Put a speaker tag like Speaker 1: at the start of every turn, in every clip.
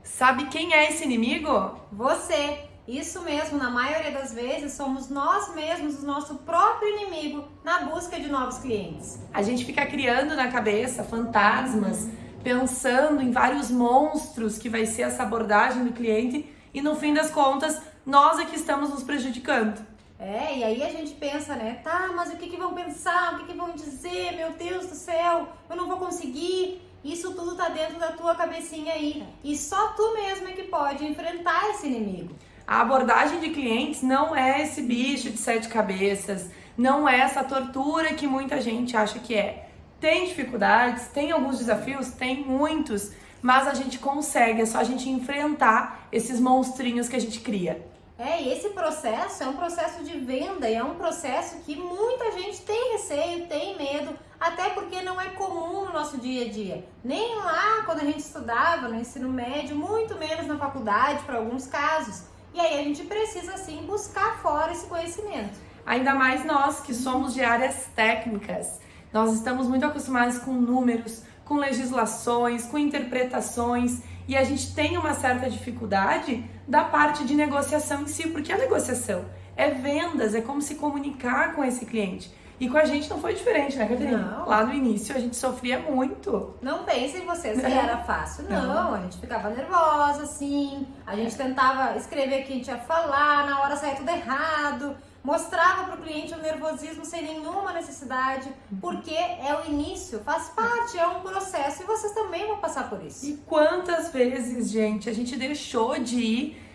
Speaker 1: Sabe quem é esse inimigo?
Speaker 2: Você. Isso mesmo, na maioria das vezes somos nós mesmos o nosso próprio inimigo na busca de novos clientes.
Speaker 1: A gente fica criando na cabeça fantasmas, pensando em vários monstros que vai ser essa abordagem do cliente e no fim das contas, nós é que estamos nos prejudicando.
Speaker 2: E aí a gente pensa, né? Tá, mas o que vão pensar? O que vão dizer? Meu Deus do céu, eu não vou conseguir. Isso tudo tá dentro da tua cabecinha aí. E só tu mesmo é que pode enfrentar esse inimigo.
Speaker 1: A abordagem de clientes não é esse bicho de 7 cabeças, não é essa tortura que muita gente acha que é. Tem dificuldades, tem alguns desafios, tem muitos, mas a gente consegue, é só a gente enfrentar esses monstrinhos que a gente cria.
Speaker 2: E esse processo é um processo de venda e é um processo que muita gente tem receio, tem medo, até porque não é comum no nosso dia a dia. Nem lá quando a gente estudava no ensino médio, muito menos na faculdade para alguns casos. E aí a gente precisa sim buscar fora esse conhecimento.
Speaker 1: Ainda mais nós que somos de áreas técnicas. Nós estamos muito acostumados com números, com legislações, com interpretações e a gente tem uma certa dificuldade da parte de negociação em si, porque a negociação é vendas, é como se comunicar com esse cliente. E com a gente não foi diferente, né, Catarina?
Speaker 2: Não.
Speaker 1: Lá no início a gente sofria muito.
Speaker 2: Não pensem vocês que era fácil, não. A gente ficava nervosa, assim, a gente tentava escrever o que a gente ia falar, na hora saía tudo errado, mostrava para o cliente o nervosismo sem nenhuma necessidade, porque é o início, faz parte, é um processo e vocês também vão passar por isso.
Speaker 1: E quantas vezes, gente, a gente deixou de ir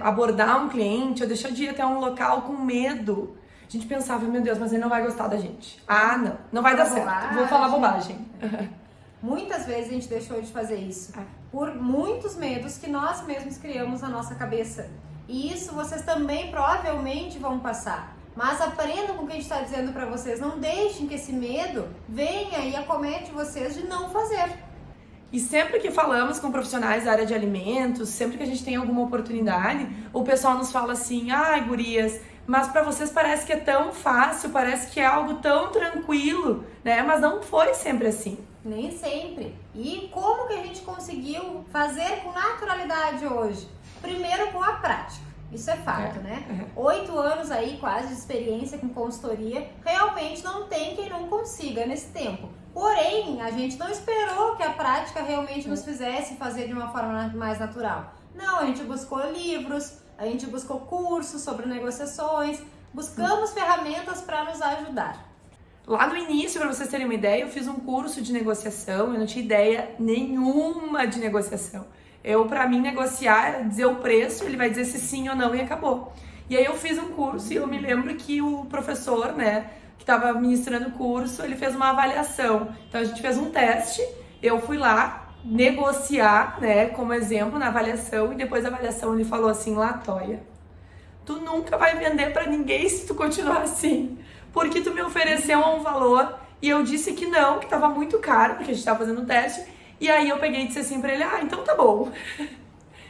Speaker 1: abordar um cliente ou deixou de ir até um local com medo? A gente pensava, meu Deus, mas ele não vai gostar da gente. Ah, não vai dar certo, vou falar bobagem.
Speaker 2: Muitas vezes a gente deixou de fazer isso por muitos medos que nós mesmos criamos na nossa cabeça. E isso vocês também provavelmente vão passar. Mas aprendam com o que a gente está dizendo para vocês. Não deixem que esse medo venha e acomete vocês de não fazer.
Speaker 1: E sempre que falamos com profissionais da área de alimentos, sempre que a gente tem alguma oportunidade, o pessoal nos fala assim, ai, gurias, mas para vocês parece que é tão fácil, parece que é algo tão tranquilo, né? Mas não foi sempre assim.
Speaker 2: Nem sempre. E como que a gente conseguiu fazer com naturalidade hoje? Primeiro com a prática. Isso é fato, né? 8 anos aí quase de experiência com consultoria, realmente não tem quem não consiga nesse tempo. Porém, a gente não esperou que a prática realmente nos fizesse fazer de uma forma mais natural. Não, a gente buscou livros, a gente buscou cursos sobre negociações, buscamos ferramentas para nos ajudar.
Speaker 1: Lá no início, para vocês terem uma ideia, eu fiz um curso de negociação, eu não tinha ideia nenhuma de negociação. Para mim, negociar era dizer o preço, ele vai dizer se sim ou não e acabou. E aí eu fiz um curso e eu me lembro que o professor, né, que estava ministrando o curso, ele fez uma avaliação. Então a gente fez um teste, eu fui lá negociar, né, como exemplo na avaliação e depois da avaliação ele falou assim, Latoya, tu nunca vai vender para ninguém se tu continuar assim, porque tu me ofereceu um valor e eu disse que não, que estava muito caro, porque a gente estava fazendo um teste, e aí eu peguei e disse assim para ele, então tá bom.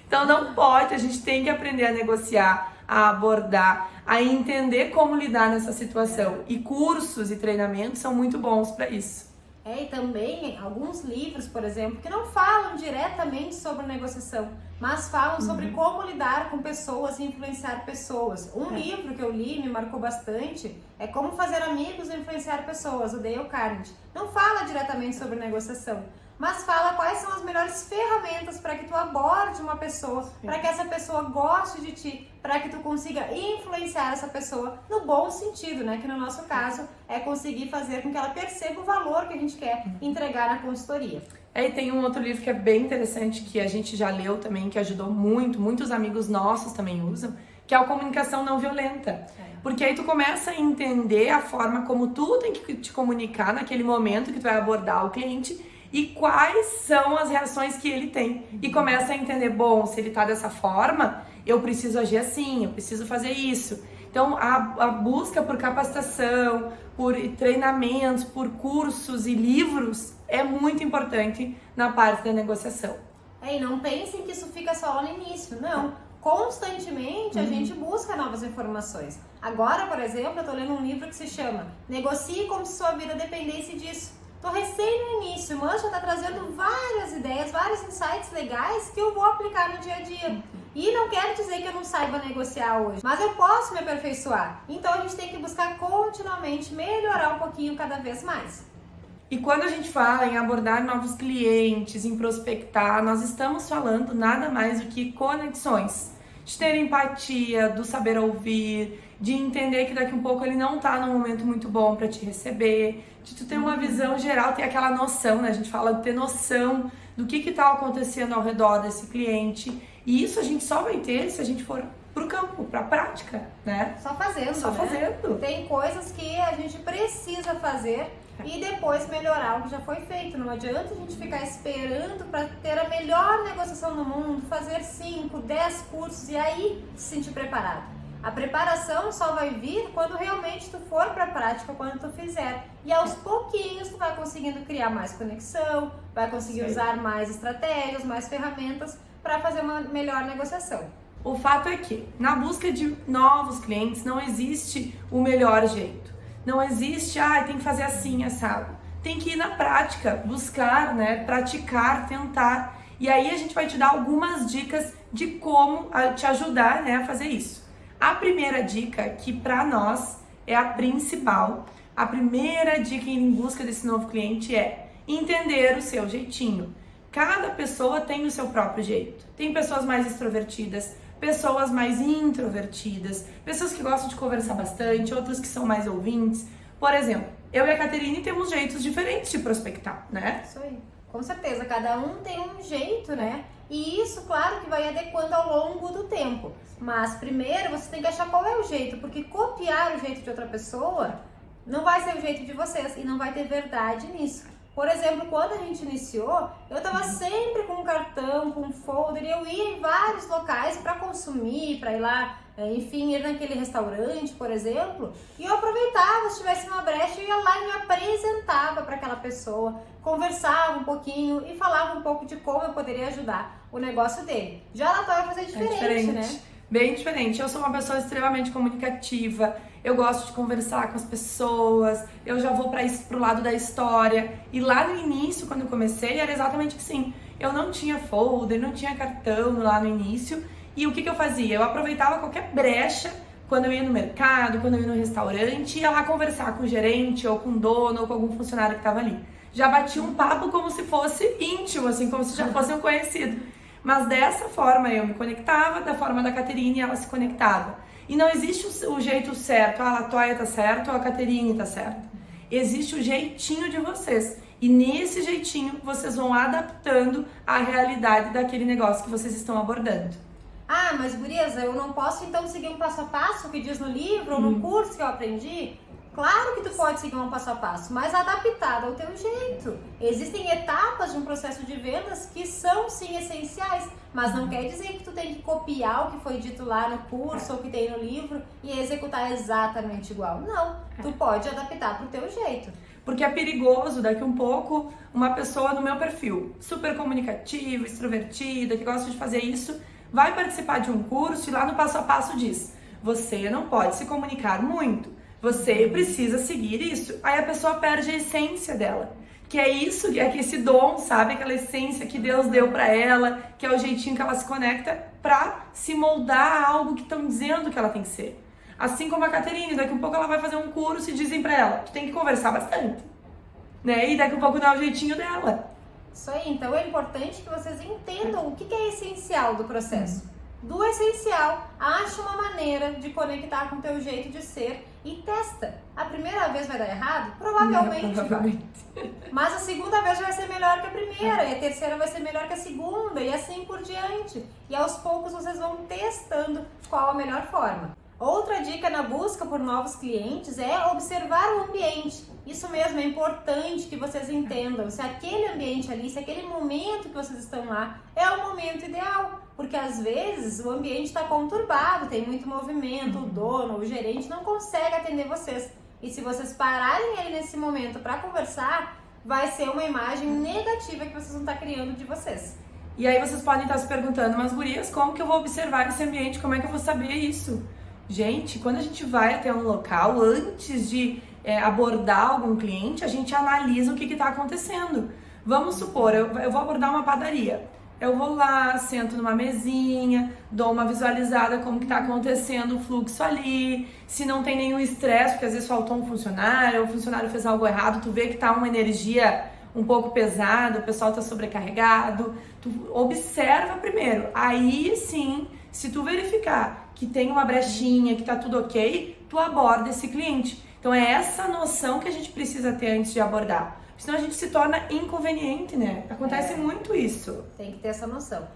Speaker 1: Então não pode, a gente tem que aprender a negociar, a abordar, a entender como lidar nessa situação. E cursos e treinamentos são muito bons para isso.
Speaker 2: E também alguns livros, por exemplo, que não falam diretamente sobre negociação, mas falam sobre como lidar com pessoas e influenciar pessoas. Um livro que eu li e me marcou bastante é Como Fazer Amigos e Influenciar Pessoas, o Dale Carnegie. Não fala diretamente sobre negociação, mas fala quais são as melhores ferramentas para que tu aborde uma pessoa, para que essa pessoa goste de ti, para que tu consiga influenciar essa pessoa no bom sentido, né? Que no nosso caso é conseguir fazer com que ela perceba o valor que a gente quer entregar na consultoria.
Speaker 1: E tem um outro livro que é bem interessante, que a gente já leu também, que ajudou muito, muitos amigos nossos também usam, que é a comunicação não violenta. Porque aí tu começa a entender a forma como tu tem que te comunicar naquele momento que tu vai abordar o cliente e quais são as reações que ele tem. E começa a entender, bom, se ele tá dessa forma, eu preciso agir assim, eu preciso fazer isso. Então, a busca por capacitação, por treinamentos, por cursos e livros é muito importante na parte da negociação.
Speaker 2: E não pensem que isso fica só lá no início, não. Constantemente a gente busca novas informações. Agora, por exemplo, eu tô lendo um livro que se chama Negocie como se sua vida dependesse disso. tô recém no início, o Mancha tá trazendo várias ideias, vários insights legais que eu vou aplicar no dia a dia. E não quero dizer que eu não saiba negociar hoje, mas eu posso me aperfeiçoar. Então a gente tem que buscar continuamente melhorar um pouquinho cada vez mais.
Speaker 1: E quando a gente fala em abordar novos clientes, em prospectar, nós estamos falando nada mais do que conexões. De ter empatia, do saber ouvir, de entender que daqui a um pouco ele não tá num momento muito bom para te receber, de tu ter uma visão geral, ter aquela noção, né? A gente fala de ter noção do que tá acontecendo ao redor desse cliente. E isso a gente só vai ter se a gente for pro campo, pra prática, né?
Speaker 2: Só fazendo,
Speaker 1: Só
Speaker 2: né?
Speaker 1: fazendo.
Speaker 2: Tem coisas que a gente precisa fazer e depois melhorar o que já foi feito. Não adianta a gente ficar esperando para ter a melhor negociação do mundo, fazer 5, 10 cursos e aí se sentir preparado. A preparação só vai vir quando realmente tu for para a prática, quando tu fizer. E aos pouquinhos tu vai conseguindo criar mais conexão, vai conseguir usar mais estratégias, mais ferramentas para fazer uma melhor negociação.
Speaker 1: O fato é que, na busca de novos clientes, não existe o melhor jeito. Não existe, tem que fazer assim, assado. Tem que ir na prática, buscar, né, praticar, tentar. E aí a gente vai te dar algumas dicas de como te ajudar, né, a fazer isso. A primeira dica, que para nós é a principal, a primeira dica em busca desse novo cliente é entender o seu jeitinho. Cada pessoa tem o seu próprio jeito. Tem pessoas mais extrovertidas, pessoas mais introvertidas, pessoas que gostam de conversar bastante, outras que são mais ouvintes. Por exemplo, eu e a Caterine temos jeitos diferentes de prospectar, né?
Speaker 2: Isso aí. Com certeza, cada um tem um jeito, né? E isso, claro, que vai adequando ao longo do tempo. Mas primeiro você tem que achar qual é o jeito, porque copiar o jeito de outra pessoa não vai ser o jeito de vocês e não vai ter verdade nisso. Por exemplo, quando a gente iniciou, eu estava sempre com um cartão, com um folder, e eu ia em vários locais para consumir, para ir lá, enfim, ir naquele restaurante, por exemplo, e eu aproveitava, se tivesse uma brecha, eu ia lá e me apresentava para aquela pessoa, conversava um pouquinho e falava um pouco de como eu poderia ajudar o negócio dele. Já na Natália vai fazer diferente, né?
Speaker 1: Bem diferente. Eu sou uma pessoa extremamente comunicativa, eu gosto de conversar com as pessoas, eu já vou pro lado da história. E lá no início, quando eu comecei, era exatamente assim. Eu não tinha folder, não tinha cartão lá no início. E o que eu fazia? Eu aproveitava qualquer brecha quando eu ia no mercado, quando eu ia no restaurante, ia lá conversar com o gerente, ou com o dono, ou com algum funcionário que estava ali. Já batia um papo como se fosse íntimo, assim, como se já fosse um conhecido. Mas dessa forma eu me conectava, da forma da Caterine ela se conectava. E não existe o jeito certo, a Latoya tá certo ou a Caterine tá certa. Existe o jeitinho de vocês. E nesse jeitinho vocês vão adaptando à realidade daquele negócio que vocês estão abordando.
Speaker 2: Ah, mas gurias, eu não posso então seguir um passo a passo que diz no livro ou no curso que eu aprendi? Claro que tu pode seguir um passo a passo, mas adaptado ao teu jeito. Existem etapas de um processo de vendas que são sim essenciais, mas não quer dizer que tu tem que copiar o que foi dito lá no curso ou que tem no livro e executar exatamente igual. Não, tu pode adaptar pro teu jeito.
Speaker 1: Porque é perigoso, daqui um pouco, uma pessoa no meu perfil, super comunicativa, extrovertida, que gosta de fazer isso, vai participar de um curso e lá no passo a passo diz: você não pode se comunicar muito. Você precisa seguir isso. Aí a pessoa perde a essência dela. Que é isso, é que esse dom, sabe? Aquela essência que Deus deu pra ela, que é o jeitinho que ela se conecta pra se moldar a algo que estão dizendo que ela tem que ser. Assim como a Caterine, daqui a pouco ela vai fazer um curso e dizem pra ela: tu tem que conversar bastante. Né? E daqui a pouco dá o jeitinho dela.
Speaker 2: Isso aí, então é importante que vocês entendam o que é essencial do processo. Do essencial, acha uma maneira de conectar com o teu jeito de ser e testa. A primeira vez vai dar errado? Provavelmente vai. Mas a segunda vez vai ser melhor que a primeira, e a terceira vai ser melhor que a segunda, e assim por diante. E aos poucos vocês vão testando qual a melhor forma. Outra dica na busca por novos clientes é observar o ambiente. Isso mesmo, é importante que vocês entendam se aquele ambiente ali, se aquele momento que vocês estão lá é o momento ideal. Porque às vezes o ambiente está conturbado, tem muito movimento, o dono, o gerente não consegue atender vocês. E se vocês pararem ali nesse momento para conversar, vai ser uma imagem negativa que vocês vão estar criando de vocês.
Speaker 1: E aí vocês podem estar se perguntando: mas gurias, como que eu vou observar esse ambiente? Como é que eu vou saber isso? Gente, quando a gente vai até um local, antes de abordar algum cliente, a gente analisa o que está acontecendo. Vamos supor, eu vou abordar uma padaria. Eu vou lá, sento numa mesinha, dou uma visualizada como que tá acontecendo o fluxo ali, se não tem nenhum estresse, porque às vezes faltou um funcionário, ou o funcionário fez algo errado, tu vê que tá uma energia um pouco pesada, o pessoal tá sobrecarregado, tu observa primeiro. Aí sim, se tu verificar que tem uma brechinha, que tá tudo ok, tu aborda esse cliente. Então é essa noção que a gente precisa ter antes de abordar. Senão a gente se torna inconveniente, né? Acontece muito isso.
Speaker 2: Tem que ter essa noção.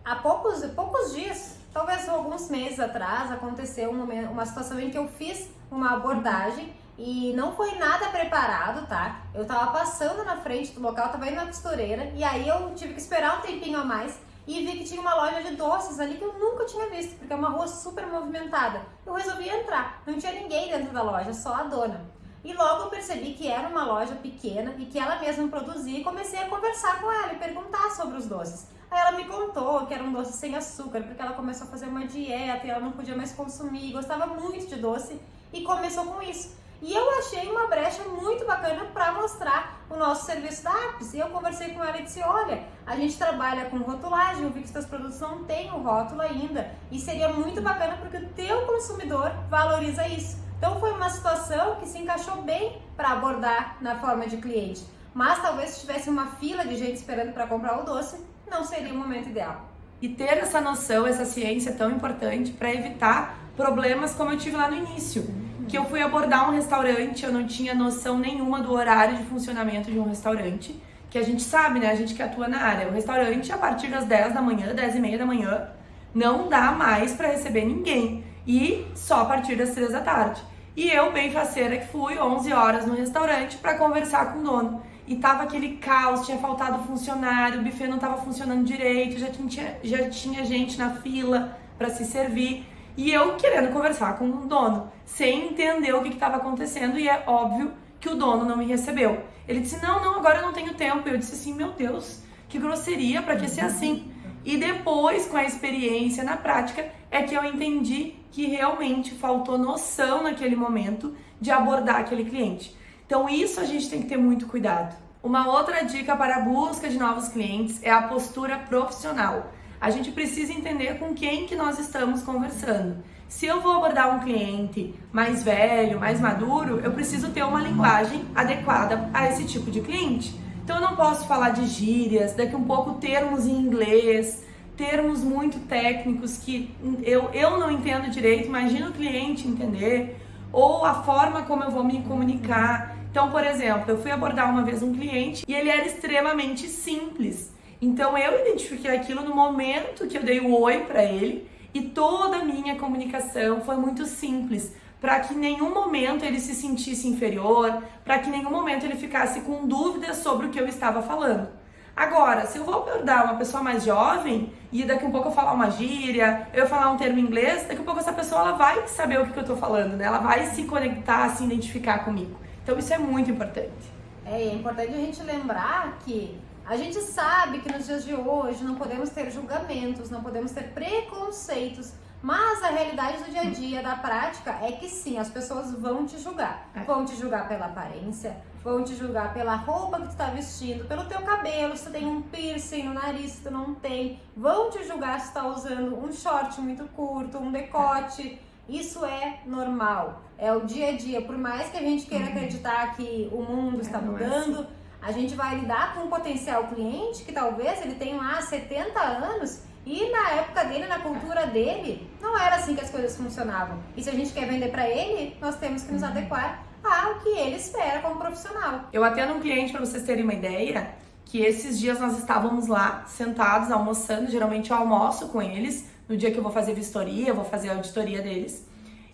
Speaker 2: Há poucos dias, talvez alguns meses atrás, aconteceu uma situação em que eu fiz uma abordagem e não foi nada preparado, tá? Eu tava passando na frente do local, tava indo na costureira e aí eu tive que esperar um tempinho a mais e vi que tinha uma loja de doces ali que eu nunca tinha visto, porque é uma rua super movimentada. Eu resolvi entrar, não tinha ninguém dentro da loja, só a dona. E logo eu percebi que era uma loja pequena e que ela mesma produzia e comecei a conversar com ela e perguntar sobre os doces. Aí ela me contou que era um doce sem açúcar, porque ela começou a fazer uma dieta e ela não podia mais consumir, gostava muito de doce e começou com isso. E eu achei uma brecha muito bacana para mostrar o nosso serviço da Apps. E eu conversei com ela e disse, olha, a gente trabalha com rotulagem, eu vi que os teus produtos não têm o rótulo ainda e seria muito bacana porque o teu consumidor valoriza isso. Então foi uma situação que se encaixou bem para abordar na forma de cliente. Mas talvez se tivesse uma fila de gente esperando para comprar o doce, não seria o momento ideal.
Speaker 1: E ter essa noção, essa ciência é tão importante para evitar problemas como eu tive lá no início. Que eu fui abordar um restaurante, eu não tinha noção nenhuma do horário de funcionamento de um restaurante. Que a gente sabe, né? A gente que atua na área. O restaurante, a partir das 10 da manhã, 10h30 da manhã, não dá mais para receber ninguém. E só a partir das 3 da tarde. E eu, bem faceira que fui, 11 horas no restaurante para conversar com o dono. E tava aquele caos, tinha faltado funcionário, o buffet não tava funcionando direito, já tinha gente na fila para se servir. E eu querendo conversar com o dono, sem entender o que estava acontecendo. E é óbvio que o dono não me recebeu. Ele disse, não, agora eu não tenho tempo. E eu disse assim, meu Deus, que grosseria, pra que ser assim? E depois, com a experiência na prática, é que eu entendi que realmente faltou noção naquele momento de abordar aquele cliente. Então isso a gente tem que ter muito cuidado. Uma outra dica para a busca de novos clientes é a postura profissional. A gente precisa entender com quem que nós estamos conversando. Se eu vou abordar um cliente mais velho, mais maduro, eu preciso ter uma linguagem adequada a esse tipo de cliente. Então eu não posso falar de gírias, daqui um pouco termos em inglês, termos muito técnicos que eu não entendo direito, imagina o cliente entender, ou a forma como eu vou me comunicar. Então, por exemplo, eu fui abordar uma vez um cliente e ele era extremamente simples. Então eu identifiquei aquilo no momento que eu dei o oi para ele e toda a minha comunicação foi muito simples, para que em nenhum momento ele se sentisse inferior, para que em nenhum momento ele ficasse com dúvidas sobre o que eu estava falando. Agora, se eu vou abordar uma pessoa mais jovem e daqui a pouco eu falar uma gíria, eu falar um termo em inglês, daqui a pouco essa pessoa ela vai saber o que eu estou falando, né? Ela vai se conectar, se identificar comigo. Então isso é muito importante.
Speaker 2: É importante a gente lembrar que a gente sabe que nos dias de hoje não podemos ter julgamentos, não podemos ter preconceitos, mas a realidade do dia a dia, da prática, é que sim, as pessoas vão te julgar. Vão te julgar pela aparência, vão te julgar pela roupa que tu tá vestindo, pelo teu cabelo, se tu tem um piercing no nariz, se tu não tem. Vão te julgar se tu tá usando um short muito curto, um decote. Isso é normal, é o dia a dia. Por mais que a gente queira acreditar que o mundo está mudando, a gente vai lidar com um potencial cliente que talvez ele tenha lá 70 anos e na época dele, na cultura dele, não era assim que as coisas funcionavam. E se a gente quer vender para ele, nós temos que nos adequar ao que ele espera como profissional.
Speaker 1: Eu atendo um cliente, para vocês terem uma ideia, que esses dias nós estávamos lá sentados almoçando, geralmente eu almoço com eles, no dia que eu vou fazer vistoria, eu vou fazer a auditoria deles.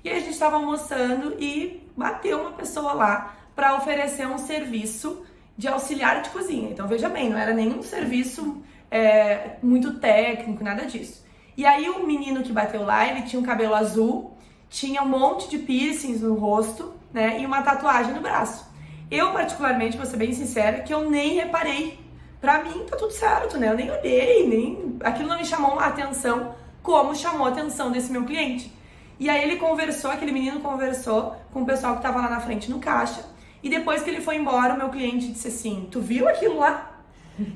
Speaker 1: E aí a gente estava almoçando e bateu uma pessoa lá para oferecer um serviço de auxiliar de cozinha. Então veja bem, não era nenhum serviço muito técnico, nada disso. E aí o menino que bateu lá, ele tinha um cabelo azul, tinha um monte de piercings no rosto, né, e uma tatuagem no braço. Eu particularmente, vou ser bem sincera, que eu nem reparei. Pra mim tá tudo certo, né? Eu nem olhei, aquilo não me chamou a atenção como chamou a atenção desse meu cliente. E aí ele conversou, aquele menino conversou com o pessoal que tava lá na frente no caixa. E depois que ele foi embora, o meu cliente disse assim, tu viu aquilo lá?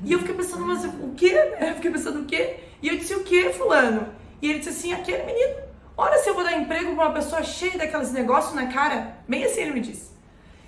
Speaker 1: E eu fiquei pensando, mas o quê? Eu fiquei pensando, o quê? E eu disse, o quê, fulano? E ele disse assim, aquele menino, olha se eu vou dar emprego pra uma pessoa cheia daqueles negócios na cara. Bem assim ele me disse.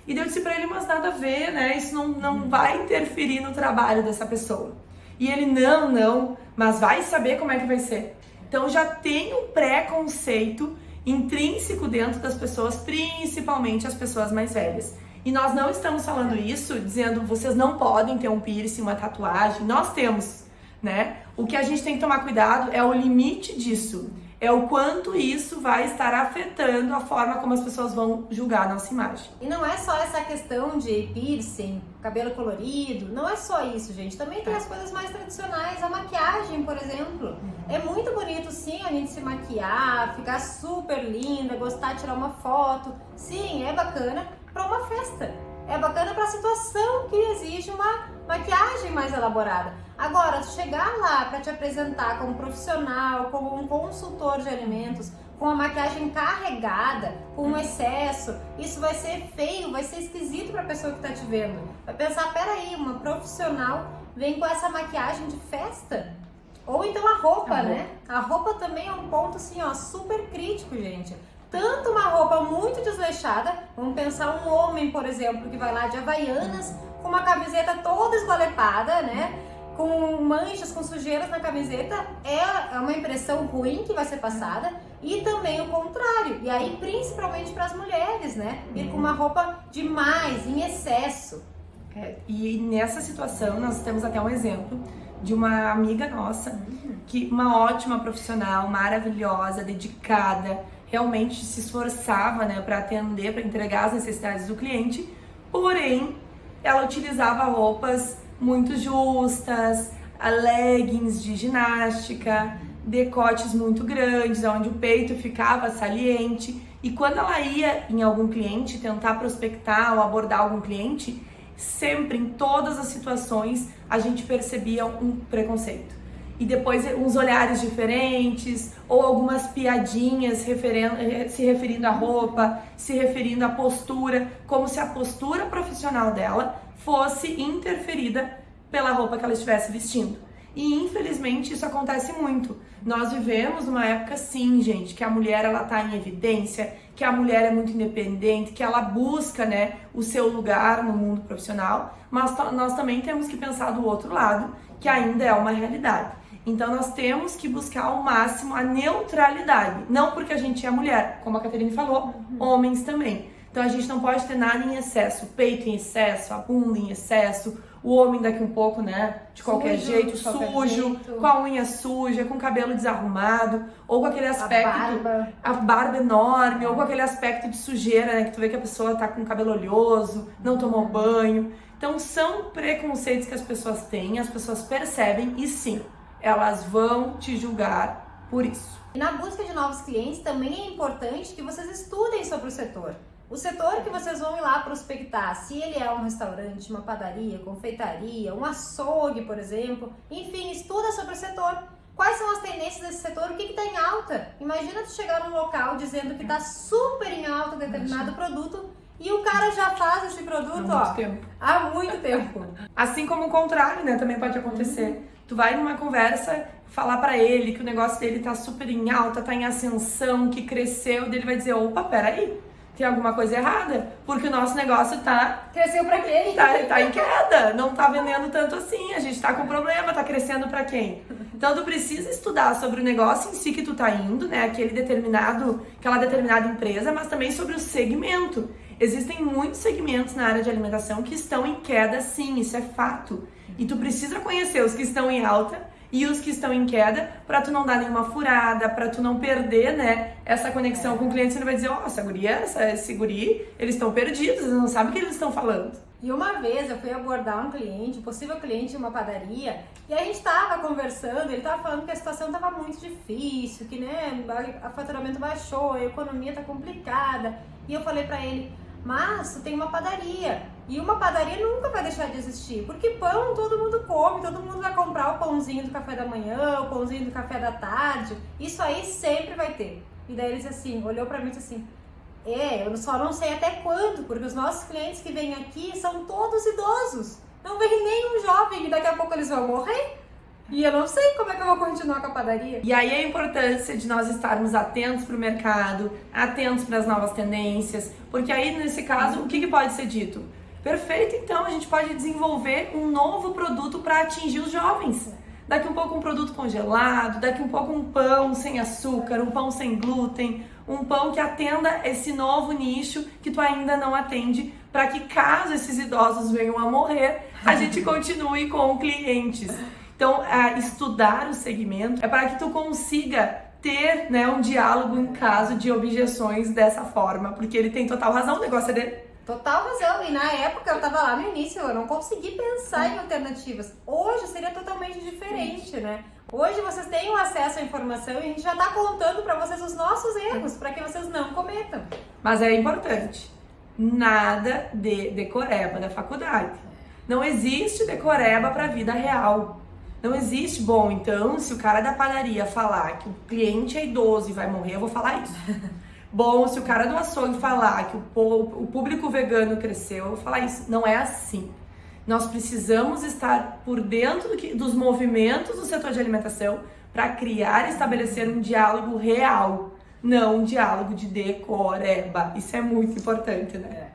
Speaker 1: E daí eu disse pra ele, mas nada a ver, né? Isso não vai interferir no trabalho dessa pessoa. E ele, não, mas vai saber como é que vai ser. Então já tem um preconceito intrínseco dentro das pessoas, principalmente as pessoas mais velhas. E nós não estamos falando isso dizendo vocês não podem ter um piercing, uma tatuagem. Nós temos, né? O que a gente tem que tomar cuidado é o limite disso. É o quanto isso vai estar afetando a forma como as pessoas vão julgar a nossa imagem.
Speaker 2: E não é só essa questão de piercing, cabelo colorido, não é só isso, gente. Também tem as coisas mais tradicionais, a maquiagem, por exemplo. É muito bonito, sim, a gente se maquiar, ficar super linda, gostar de tirar uma foto. Sim, é bacana para uma festa. É bacana para a situação que exige uma maquiagem mais elaborada. Agora, chegar lá para te apresentar como profissional, como um consultor de alimentos, com a maquiagem carregada, com um excesso, isso vai ser feio, vai ser esquisito para a pessoa que está te vendo. Vai pensar, peraí, uma profissional vem com essa maquiagem de festa? Ou então a roupa, né? A roupa também é um ponto assim, ó, super crítico, gente. Tanto uma roupa muito desleixada, vamos pensar um homem, por exemplo, que vai lá de Havaianas, com uma camiseta toda esgualepada, né? Com manchas, com sujeiras na camiseta, é uma impressão ruim que vai ser passada, e também o contrário. E aí, principalmente para as mulheres, né? Ir com uma roupa demais, em excesso.
Speaker 1: E nessa situação, nós temos até um exemplo de uma amiga nossa, que uma ótima profissional, maravilhosa, dedicada, realmente se esforçava, né, para atender, para entregar as necessidades do cliente, porém, ela utilizava roupas muito justas, leggings de ginástica, decotes muito grandes, onde o peito ficava saliente, e quando ela ia em algum cliente tentar prospectar ou abordar algum cliente, sempre, em todas as situações, a gente percebia um preconceito. E depois uns olhares diferentes, ou algumas piadinhas se referindo à roupa, se referindo à postura, como se a postura profissional dela fosse interferida pela roupa que ela estivesse vestindo. E infelizmente isso acontece muito. Nós vivemos numa época, sim, gente, que a mulher ela tá em evidência, que a mulher é muito independente, que ela busca, né, o seu lugar no mundo profissional, mas nós também temos que pensar do outro lado, que ainda é uma realidade. Então nós temos que buscar ao máximo a neutralidade, não porque a gente é mulher, como a Caterine falou, homens também. Então a gente não pode ter nada em excesso, o peito em excesso, a bunda em excesso, o homem daqui um pouco, né, de qualquer jeito, sujo, com a unha suja, com o cabelo desarrumado, ou com aquele aspecto, a barba enorme, ou com aquele aspecto de sujeira, né, que tu vê que a pessoa tá com o cabelo oleoso, não tomou banho. Então são preconceitos que as pessoas têm, as pessoas percebem e sim, elas vão te julgar por isso.
Speaker 2: E na busca de novos clientes também é importante que vocês estudem sobre o setor. O setor que vocês vão ir lá prospectar, se ele é um restaurante, uma padaria, confeitaria, um açougue, por exemplo, enfim, estuda sobre o setor. Quais são as tendências desse setor? O que está em alta? Imagina tu chegar num local dizendo que está super em alta determinado produto e o cara já faz esse produto há muito tempo.
Speaker 1: Assim como o contrário, né, também pode acontecer. Tu vai numa conversa falar pra ele que o negócio dele tá super em alta, tá em ascensão, que cresceu, dele vai dizer, opa, peraí, tem alguma coisa errada, porque o nosso negócio tá...
Speaker 2: Cresceu pra quem?
Speaker 1: Tá em queda, não tá vendendo tanto assim, a gente tá com problema, tá crescendo pra quem? Então tu precisa estudar sobre o negócio em si que tu tá indo, né, aquela determinada empresa, mas também sobre o segmento. Existem muitos segmentos na área de alimentação que estão em queda, sim, isso é fato. E tu precisa conhecer os que estão em alta e os que estão em queda para tu não dar nenhuma furada, para tu não perder, né, essa conexão com o cliente. Você não vai dizer, ó, essa guria, esse guri, eles estão perdidos, eles não sabem o que eles estão falando.
Speaker 2: E uma vez eu fui abordar um cliente, um possível cliente de uma padaria, e a gente estava conversando, ele estava falando que a situação estava muito difícil, que, né, o faturamento baixou, a economia está complicada. E eu falei para ele, Mas tu tem uma padaria. E uma padaria nunca vai deixar de existir. Porque pão todo mundo come, todo mundo vai comprar o pãozinho do café da manhã, o pãozinho do café da tarde. Isso aí sempre vai ter. E daí eles assim, olhou pra mim e disse assim, eu só não sei até quando, porque os nossos clientes que vêm aqui são todos idosos. Não vem nenhum jovem e daqui a pouco eles vão morrer. E eu não sei como é que eu vou continuar com a padaria.
Speaker 1: E aí a importância de nós estarmos atentos para o mercado, atentos para as novas tendências, porque aí nesse caso, o que pode ser dito? Perfeito, então a gente pode desenvolver um novo produto para atingir os jovens. Daqui um pouco um produto congelado, daqui um pouco um pão sem açúcar, um pão sem glúten, um pão que atenda esse novo nicho que tu ainda não atende, para que caso esses idosos venham a morrer, a gente continue com clientes. Então, estudar o segmento é para que tu consiga ter, né, um diálogo em caso de objeções dessa forma, porque ele tem total razão, o negócio é dele.
Speaker 2: Total razão, e na época eu tava lá no início, eu não consegui pensar em alternativas. Hoje seria totalmente diferente, né? Hoje vocês têm o acesso à informação e a gente já tá contando pra vocês os nossos erros, pra que vocês não cometam.
Speaker 1: Mas é importante, nada de decoreba da faculdade. Não existe decoreba pra vida real. Não existe, bom, então se o cara da padaria falar que o cliente é idoso e vai morrer, eu vou falar isso. Bom, se o cara do açougue falar que o público vegano cresceu, eu vou falar isso. Não é assim. Nós precisamos estar por dentro dos movimentos do setor de alimentação para criar e estabelecer um diálogo real, não um diálogo de decoreba. Isso é muito importante, né?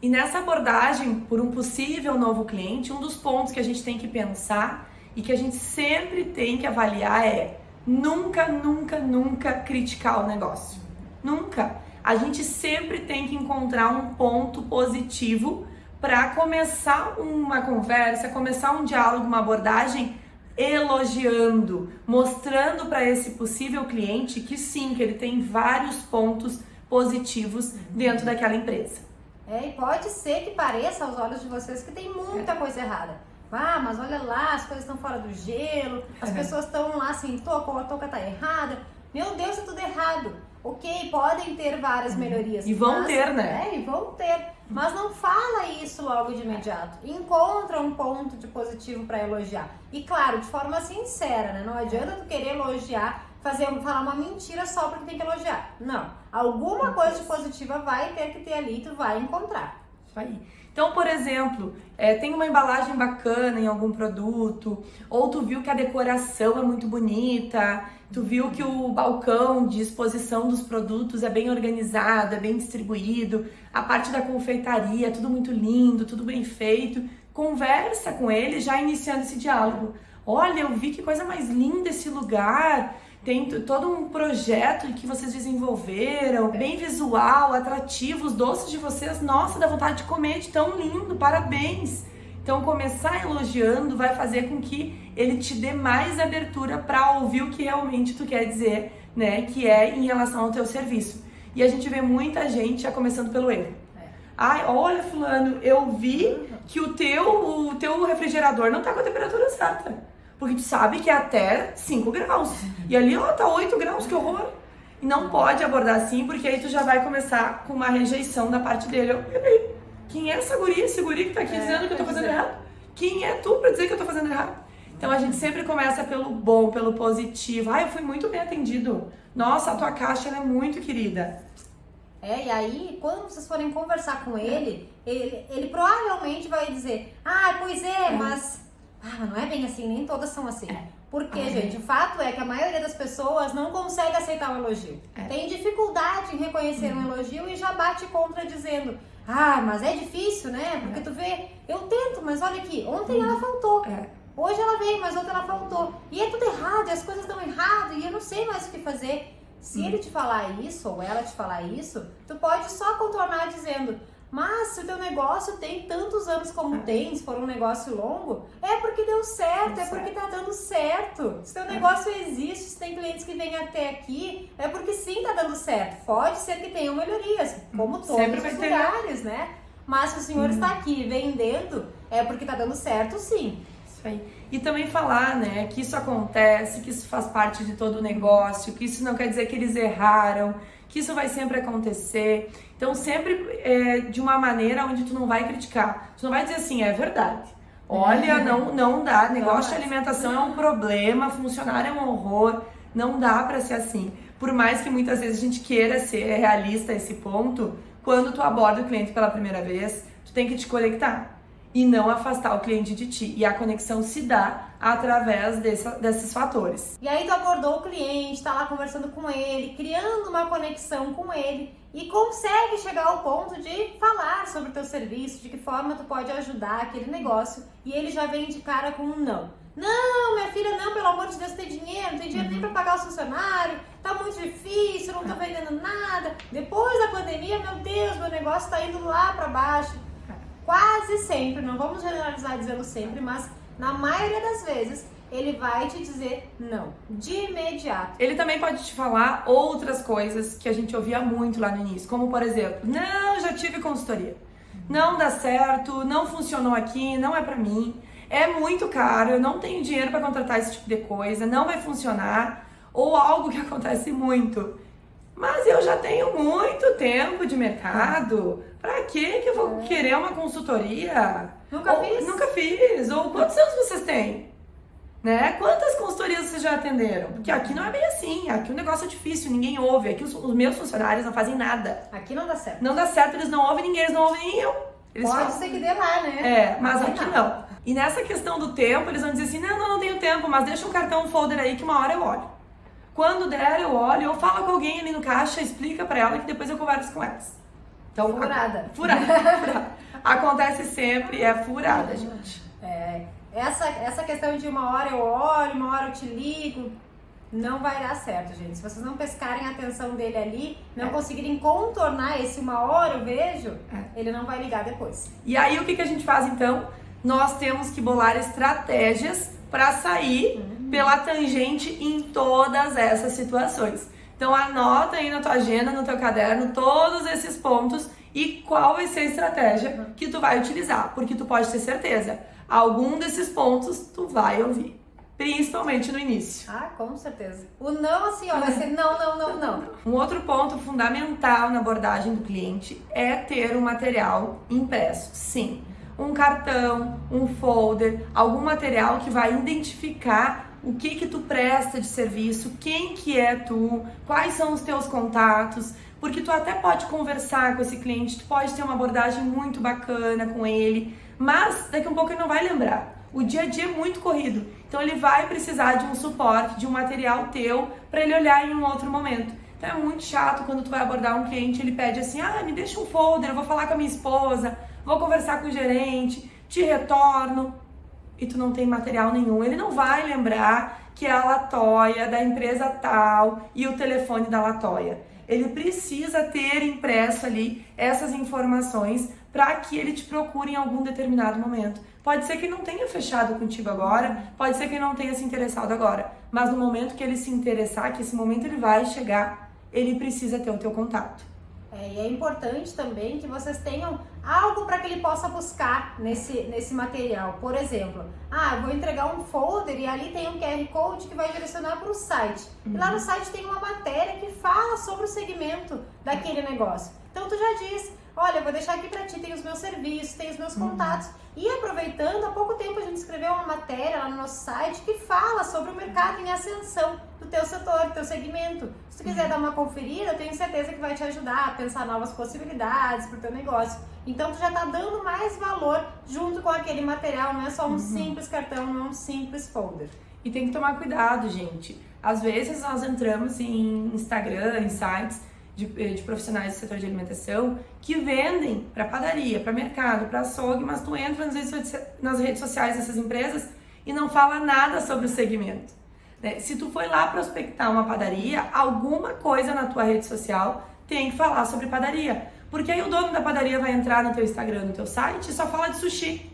Speaker 1: E nessa abordagem, por um possível novo cliente, um dos pontos que a gente tem que pensar e que a gente sempre tem que avaliar é nunca, nunca, nunca criticar o negócio. Nunca. A gente sempre tem que encontrar um ponto positivo para começar uma conversa, começar um diálogo, uma abordagem elogiando, mostrando para esse possível cliente que sim, que ele tem vários pontos positivos dentro daquela empresa.
Speaker 2: E pode ser que pareça aos olhos de vocês que tem muita coisa errada. Mas olha lá, as coisas estão fora do gelo, as pessoas estão lá assim, a touca tá errada. Meu Deus, é tudo errado. Ok, podem ter várias melhorias.
Speaker 1: E vão ter, né?
Speaker 2: E vão ter. Mas não fala isso logo de imediato. Encontra um ponto de positivo para elogiar. E claro, de forma sincera, né? Não adianta tu querer elogiar, falar uma mentira só porque tem que elogiar. Não. Alguma coisa de positiva vai ter que ter ali, tu vai encontrar.
Speaker 1: Isso aí. Então, por exemplo, tem uma embalagem bacana em algum produto, ou tu viu que a decoração é muito bonita, tu viu que o balcão de exposição dos produtos é bem organizado, é bem distribuído, a parte da confeitaria é tudo muito lindo, tudo bem feito. Conversa com ele já iniciando esse diálogo. Olha, eu vi que coisa mais linda esse lugar. Tem todo um projeto que vocês desenvolveram, bem visual, atrativo, os doces de vocês, nossa, dá vontade de comer, de tão lindo, parabéns! Então, começar elogiando vai fazer com que ele te dê mais abertura para ouvir o que realmente tu quer dizer, né, que é em relação ao teu serviço. E a gente vê muita gente já começando pelo erro. Ai, olha, fulano, eu vi que o teu refrigerador não tá com a temperatura certa. Porque tu sabe que é até 5 graus. E ali, tá 8 graus, que horror. E não pode abordar assim, porque aí tu já vai começar com uma rejeição da parte dele. Peraí, quem é essa guria? Esse guri que tá aqui dizendo que eu tô fazendo errado? Quem é tu pra dizer que eu tô fazendo errado? Então a gente sempre começa pelo bom, pelo positivo. Eu fui muito bem atendido. Nossa, a tua caixa ela é muito querida.
Speaker 2: E aí, quando vocês forem conversar com ele provavelmente vai dizer, pois é, mas não é bem assim, nem todas são assim. Porque, gente, o fato é que a maioria das pessoas não consegue aceitar um elogio. Tem dificuldade em reconhecer um elogio e já bate contra dizendo, mas é difícil, né? Porque tu vê, eu tento, mas olha aqui, ontem ela faltou. Hoje ela veio, mas ontem ela faltou. E é tudo errado, e as coisas estão erradas, e eu não sei mais o que fazer. Se ele te falar isso, ou ela te falar isso, tu pode só contornar dizendo, mas se o teu negócio tem tantos anos como tem, se for um negócio longo, é porque deu certo, é porque tá dando certo. Se teu negócio existe, se tem clientes que vêm até aqui, é porque sim tá dando certo. Pode ser que tenham melhorias, como todos os lugares, né? Mas se o senhor está aqui vendendo, é porque tá dando certo, sim.
Speaker 1: Isso aí. E também falar, né, que isso acontece, que isso faz parte de todo o negócio, que isso não quer dizer que eles erraram, que isso vai sempre acontecer. Então, sempre de uma maneira onde tu não vai criticar. Tu não vai dizer assim, é verdade. Olha, não dá, negócio de alimentação é um problema, funcionário é um horror, não dá pra ser assim. Por mais que muitas vezes a gente queira ser realista a esse ponto, quando tu aborda o cliente pela primeira vez, tu tem que te conectar e não afastar o cliente de ti. E a conexão se dá através desses fatores.
Speaker 2: E aí tu abordou o cliente, tá lá conversando com ele, criando uma conexão com ele e consegue chegar ao ponto de falar sobre o teu serviço, de que forma tu pode ajudar aquele negócio, e ele já vem de cara com um não. Não, minha filha, não, pelo amor de Deus, tem dinheiro nem pra pagar o funcionário, tá muito difícil, não tô vendendo nada. Depois da pandemia, meu Deus, meu negócio tá indo lá pra baixo. Quase sempre, não vamos generalizar dizendo sempre, mas na maioria das vezes ele vai te dizer não, de imediato.
Speaker 1: Ele também pode te falar outras coisas que a gente ouvia muito lá no início, como por exemplo, não, já tive consultoria, não dá certo, não funcionou aqui, não é pra mim, é muito caro, eu não tenho dinheiro pra contratar esse tipo de coisa, não vai funcionar, ou algo que acontece muito. Mas eu já tenho muito tempo de mercado, pra que eu vou querer uma consultoria? Nunca fiz. Ou quantos anos vocês têm? Né? Quantas consultorias vocês já atenderam? Porque aqui não é bem assim, aqui o negócio é difícil, ninguém ouve, aqui os meus funcionários não fazem nada.
Speaker 2: Aqui não dá certo.
Speaker 1: Não dá certo, eles não ouvem ninguém, eles não ouvem nem eu. Eles
Speaker 2: Pode
Speaker 1: falam,
Speaker 2: ser que dê lá, né?
Speaker 1: mas aqui não. E nessa questão do tempo, eles vão dizer assim, não tenho tempo, mas deixa um cartão, um folder aí que uma hora eu olho. Quando der, eu olho, eu falo com alguém ali no caixa, explica pra ela que depois eu converso com elas. Então,
Speaker 2: Furada.
Speaker 1: Furada. Acontece sempre, é furada, gente.
Speaker 2: Essa questão de uma hora eu olho, uma hora eu te ligo, não vai dar certo, gente. Se vocês não pescarem a atenção dele ali, não conseguirem contornar esse uma hora eu vejo, ele não vai ligar depois.
Speaker 1: E aí, o que a gente faz, então? Nós temos que bolar estratégias para sair pela tangente em todas essas situações. Então, anota aí na tua agenda, no teu caderno, todos esses pontos e qual vai ser a estratégia que tu vai utilizar. Porque tu pode ter certeza, algum desses pontos tu vai ouvir. Principalmente no início.
Speaker 2: Ah, com certeza. O não, assim, ó, vai ser não.
Speaker 1: Um outro ponto fundamental na abordagem do cliente é ter um material impresso. Sim, um cartão, um folder, algum material que vai identificar o que tu presta de serviço, quem que é tu, quais são os teus contatos, porque tu até pode conversar com esse cliente, tu pode ter uma abordagem muito bacana com ele, mas daqui a um pouco ele não vai lembrar. O dia a dia é muito corrido, então ele vai precisar de um suporte, de um material teu, para ele olhar em um outro momento. Então é muito chato quando tu vai abordar um cliente, ele pede assim, me deixa um folder, eu vou falar com a minha esposa, vou conversar com o gerente, te retorno, e tu não tem material nenhum. Ele não vai lembrar que é a Latoya, da empresa tal, e o telefone da Latoya. Ele precisa ter impresso ali essas informações para que ele te procure em algum determinado momento. Pode ser que ele não tenha fechado contigo agora, pode ser que ele não tenha se interessado agora, mas no momento que ele se interessar, que esse momento ele vai chegar, ele precisa ter o teu contato.
Speaker 2: E é importante também que vocês tenham algo para que ele possa buscar nesse material. Por exemplo, eu vou entregar um folder e ali tem um QR Code que vai direcionar para o site. E lá no site tem uma matéria que fala sobre o segmento daquele negócio. Então tu já diz, olha, eu vou deixar aqui para ti, tem os meus serviços, tem os meus contatos. E aproveitando, há pouco tempo a gente escreveu uma matéria lá no nosso site que fala sobre o mercado em ascensão do teu setor, do teu segmento. Se tu quiser dar uma conferida, eu tenho certeza que vai te ajudar a pensar novas possibilidades para o teu negócio. Então tu já está dando mais valor junto com aquele material, não é só um simples cartão, não é um simples folder.
Speaker 1: E tem que tomar cuidado, gente. Às vezes nós entramos em Instagram, em sites de profissionais do setor de alimentação que vendem para padaria, para mercado, para açougue, mas tu entra nas redes sociais dessas empresas e não fala nada sobre o segmento. Se tu foi lá prospectar uma padaria, alguma coisa na tua rede social tem que falar sobre padaria. Porque aí o dono da padaria vai entrar no teu Instagram, no teu site e só fala de sushi.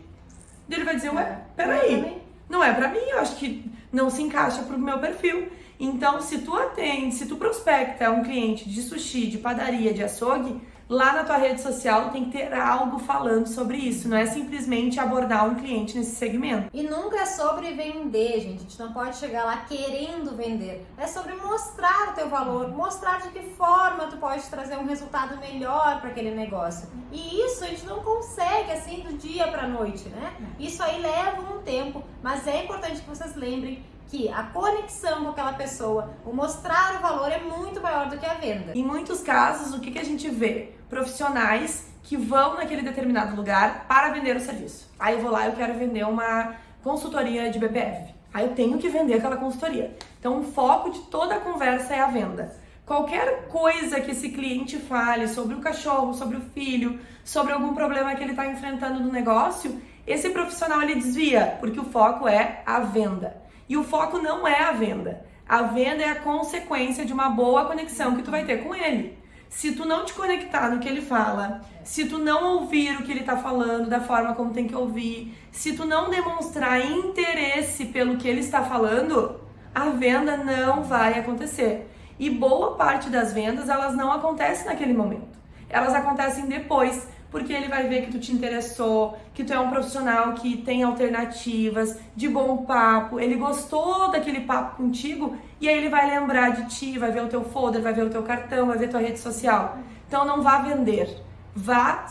Speaker 1: Ele vai dizer, peraí, não é pra mim, eu acho que não se encaixa pro meu perfil. Então, se tu prospecta um cliente de sushi, de padaria, de açougue, lá na tua rede social tem que ter algo falando sobre isso, não é simplesmente abordar um cliente nesse segmento.
Speaker 2: E nunca é sobre vender, gente. A gente não pode chegar lá querendo vender. É sobre mostrar o teu valor, mostrar de que forma tu pode trazer um resultado melhor para aquele negócio. E isso a gente não consegue assim do dia para noite, né? Isso aí leva um tempo, mas é importante que vocês lembrem que a conexão com aquela pessoa, o mostrar o valor é muito maior do que a venda.
Speaker 1: Em muitos casos, o que a gente vê? Profissionais que vão naquele determinado lugar para vender o serviço. Aí eu vou lá, eu quero vender uma consultoria de BPF. Aí eu tenho que vender aquela consultoria. Então o foco de toda a conversa é a venda. Qualquer coisa que esse cliente fale sobre o cachorro, sobre o filho, sobre algum problema que ele está enfrentando no negócio, esse profissional ele desvia, porque o foco é a venda. E o foco não é a venda. A venda é a consequência de uma boa conexão que tu vai ter com ele. Se tu não te conectar no que ele fala, se tu não ouvir o que ele tá falando da forma como tem que ouvir, se tu não demonstrar interesse pelo que ele está falando, a venda não vai acontecer. E boa parte das vendas, elas não acontecem naquele momento. Elas acontecem depois, porque ele vai ver que tu te interessou, que tu é um profissional que tem alternativas, de bom papo, ele gostou daquele papo contigo e aí ele vai lembrar de ti, vai ver o teu folder, vai ver o teu cartão, vai ver tua rede social. Então não vá vender, vá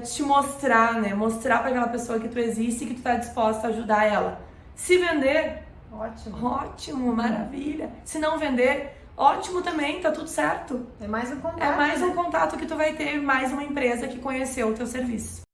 Speaker 1: te mostrar, né? Mostrar para aquela pessoa que tu existe e que tu tá disposta a ajudar ela. Se vender, ótimo, maravilha. Se não vender, ótimo também, tá tudo certo.
Speaker 2: É mais um contato.
Speaker 1: É mais um contato que tu vai ter, mais uma empresa que conheceu o teu serviço.